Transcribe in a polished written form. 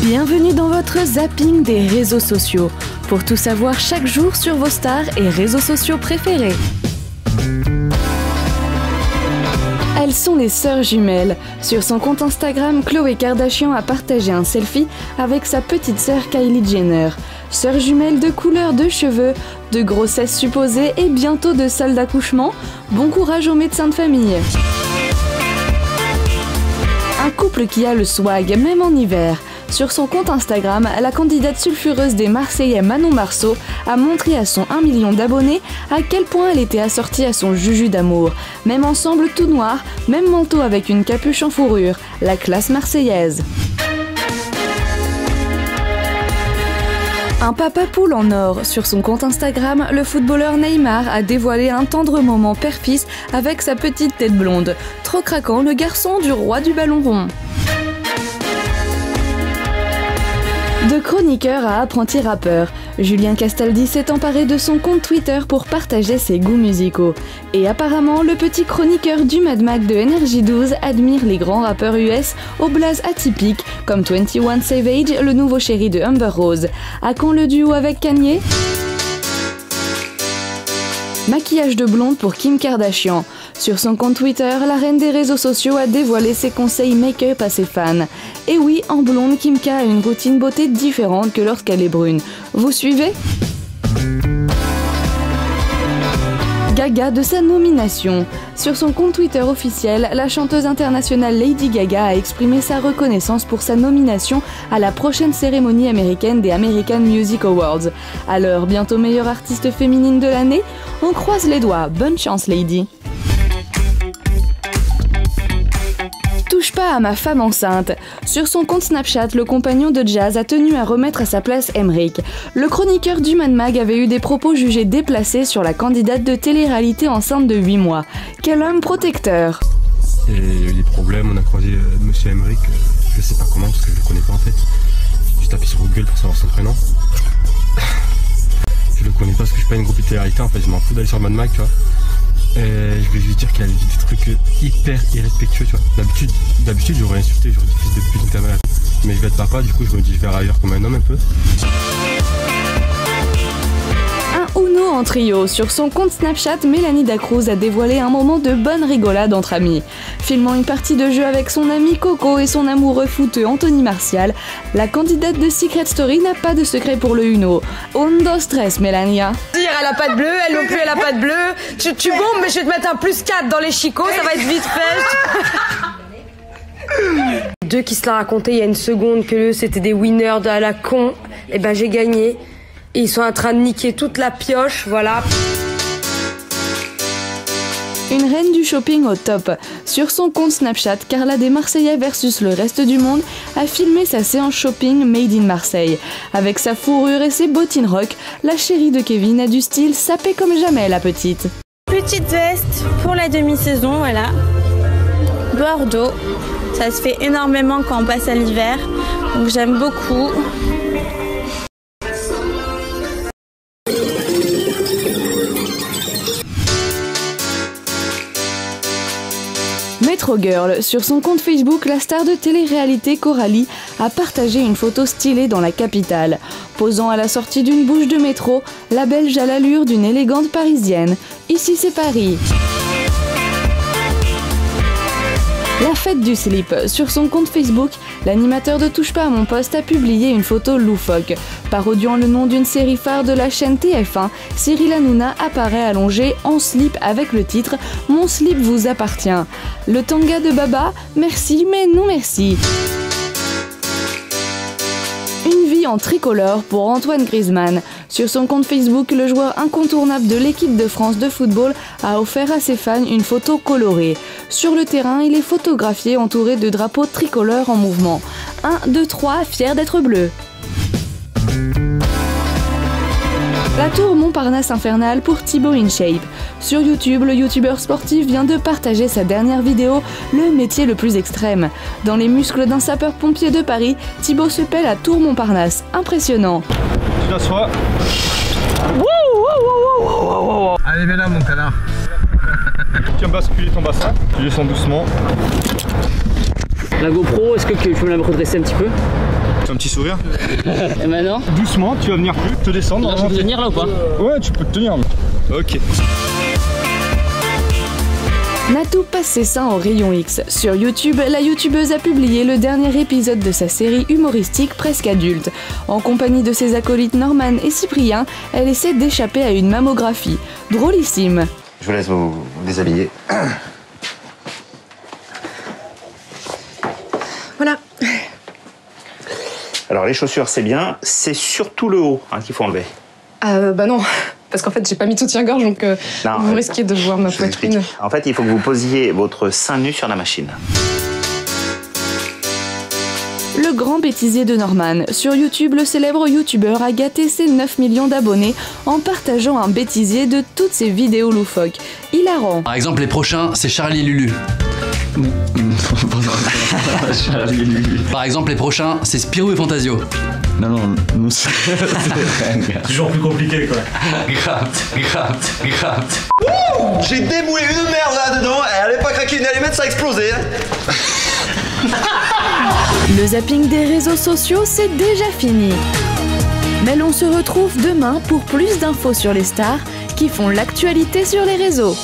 Bienvenue dans votre zapping des réseaux sociaux, pour tout savoir chaque jour sur vos stars et réseaux sociaux préférés. Elles sont les sœurs jumelles. Sur son compte Instagram, Khloé Kardashian a partagé un selfie avec sa petite sœur Kylie Jenner. Sœurs jumelles de couleur de cheveux, de grossesse supposée et bientôt de salle d'accouchement. Bon courage aux médecins de famille. Un couple qui a le swag, même en hiver. Sur son compte Instagram, la candidate sulfureuse des Marseillais Manon Marceau a montré à son 1 million d'abonnés à quel point elle était assortie à son juju d'amour. Même ensemble tout noir, même manteau avec une capuche en fourrure, la classe marseillaise. Un papa poule en or. Sur son compte Instagram, le footballeur Neymar a dévoilé un tendre moment père-fils avec sa petite tête blonde. Trop craquant, le garçon du roi du ballon rond. De chroniqueur à apprenti rappeur, Julien Castaldi s'est emparé de son compte Twitter pour partager ses goûts musicaux. Et apparemment, le petit chroniqueur du Mad Mac de Energy 12 admire les grands rappeurs US au blaze atypique, comme 21 Savage, le nouveau chéri de Amber Rose. À quand le duo avec Kanye ? Maquillage de blonde pour Kim Kardashian. Sur son compte Twitter, la reine des réseaux sociaux a dévoilé ses conseils make-up à ses fans. Et oui, en blonde, Kim K a une routine beauté différente que lorsqu'elle est brune. Vous suivez ? Gaga de sa nomination. Sur son compte Twitter officiel, la chanteuse internationale Lady Gaga a exprimé sa reconnaissance pour sa nomination à la prochaine cérémonie américaine des American Music Awards. Alors, bientôt meilleure artiste féminine de l'année ? On croise les doigts, bonne chance Lady. Touche pas à ma femme enceinte. Sur son compte Snapchat, le compagnon de Jazz a tenu à remettre à sa place Emric. Le chroniqueur du Mad Mag avait eu des propos jugés déplacés sur la candidate de télé-réalité enceinte de 8 mois. Quel homme protecteur. Et il y a eu des problèmes, on a croisé monsieur Emric, je sais pas comment parce que je le connais pas en fait. J'ai tapé sur Google pour savoir son prénom. Je le connais pas parce que je suis pas une groupe de télé-réalité en fait, je m'en fous d'aller sur Mad Mag, tu vois. Je vais juste dire qu'elle a dit des trucs hyper irrespectueux, tu vois. D'habitude j'aurais insulté, j'aurais dit fils de pute, ta mère. Mais je vais être papa, du coup je me dis je vais ailleurs comme un homme un peu. Un Uno en trio. Sur son compte Snapchat, Mélanie Dacruz a dévoilé un moment de bonne rigolade entre amis. Filmant une partie de jeu avec son ami Coco et son amoureux footeux Anthony Martial, la candidate de Secret Story n'a pas de secret pour le Uno. Undo stress, Mélania. Elle a pas de bleu, elle non plus elle a pas de bleu. Tu bombes, mais je vais te mettre un +4 dans les chicots, ça va être vite fait. Deux qui se l'a raconté il y a une seconde que c'était des winners à la con. Et ben j'ai gagné. Et ils sont en train de niquer toute la pioche, voilà. Une reine du shopping au top. Sur son compte Snapchat, Carla des Marseillais versus le reste du monde a filmé sa séance shopping Made in Marseille. Avec sa fourrure et ses bottines rock, la chérie de Kevin a du style sapé comme jamais la petite. Petite veste pour la demi-saison, voilà. Bordeaux, ça se fait énormément quand on passe à l'hiver, donc j'aime beaucoup. Metro Girl. Sur son compte Facebook, la star de télé-réalité Coralie a partagé une photo stylée dans la capitale. Posant à la sortie d'une bouche de métro, la Belge a l'allure d'une élégante parisienne. Ici c'est Paris. La fête du slip. Sur son compte Facebook, l'animateur de Touche pas à mon poste a publié une photo loufoque. Parodiant le nom d'une série phare de la chaîne TF1, Cyril Hanouna apparaît allongé en slip avec le titre « Mon slip vous appartient ». Le tanga de Baba, merci mais non merci. Une vie en tricolore pour Antoine Griezmann. Sur son compte Facebook, le joueur incontournable de l'équipe de France de football a offert à ses fans une photo colorée. Sur le terrain, il est photographié entouré de drapeaux tricolores en mouvement. 1, 2, 3, fier d'être bleu. La tour Montparnasse infernale pour Thibaut InShape. Sur YouTube, le youtubeur sportif vient de partager sa dernière vidéo, le métier le plus extrême. Dans les muscles d'un sapeur-pompier de Paris, Thibaut se pèle à Tour Montparnasse. Impressionnant. Tu t'assois. Allez, viens là mon canard. Tiens, basculer ton bassin, tu descends doucement. La GoPro, est-ce que tu peux me la redresser un petit peu? C'est un petit sourire. Et maintenant? Doucement, tu vas venir plus, te descendre. Là, je peux tenir là ou pas? Ouais, tu peux te tenir. Ok. Natou passe ses seins au rayon X. Sur YouTube, la youtubeuse a publié le dernier épisode de sa série humoristique presque adulte. En compagnie de ses acolytes Norman et Cyprien, elle essaie d'échapper à une mammographie. Drôlissime. Je vous laisse vous déshabiller. Voilà. Alors les chaussures c'est bien, c'est surtout le haut qu'il faut enlever. Bah non, parce qu'en fait j'ai pas mis de soutien-gorge donc vous risquez de voir ma poitrine. En fait il faut que vous posiez votre sein nu sur la machine. Le grand bêtisier de Norman. Sur YouTube, le célèbre youtubeur a gâté ses 9 millions d'abonnés en partageant un bêtisier de toutes ses vidéos loufoques. Hilarant. Par exemple, les prochains, c'est Charlie et Lulu. Charlie et Lulu. Par exemple, les prochains, c'est Spirou et Fantasio. Non, nous c'est toujours plus compliqué quoi. Grave. J'ai démoulé une merde là-dedans, elle allait pas craquer une allumette, ça a explosé. Le zapping des réseaux sociaux, c'est déjà fini. Mais l'on se retrouve demain pour plus d'infos sur les stars qui font l'actualité sur les réseaux.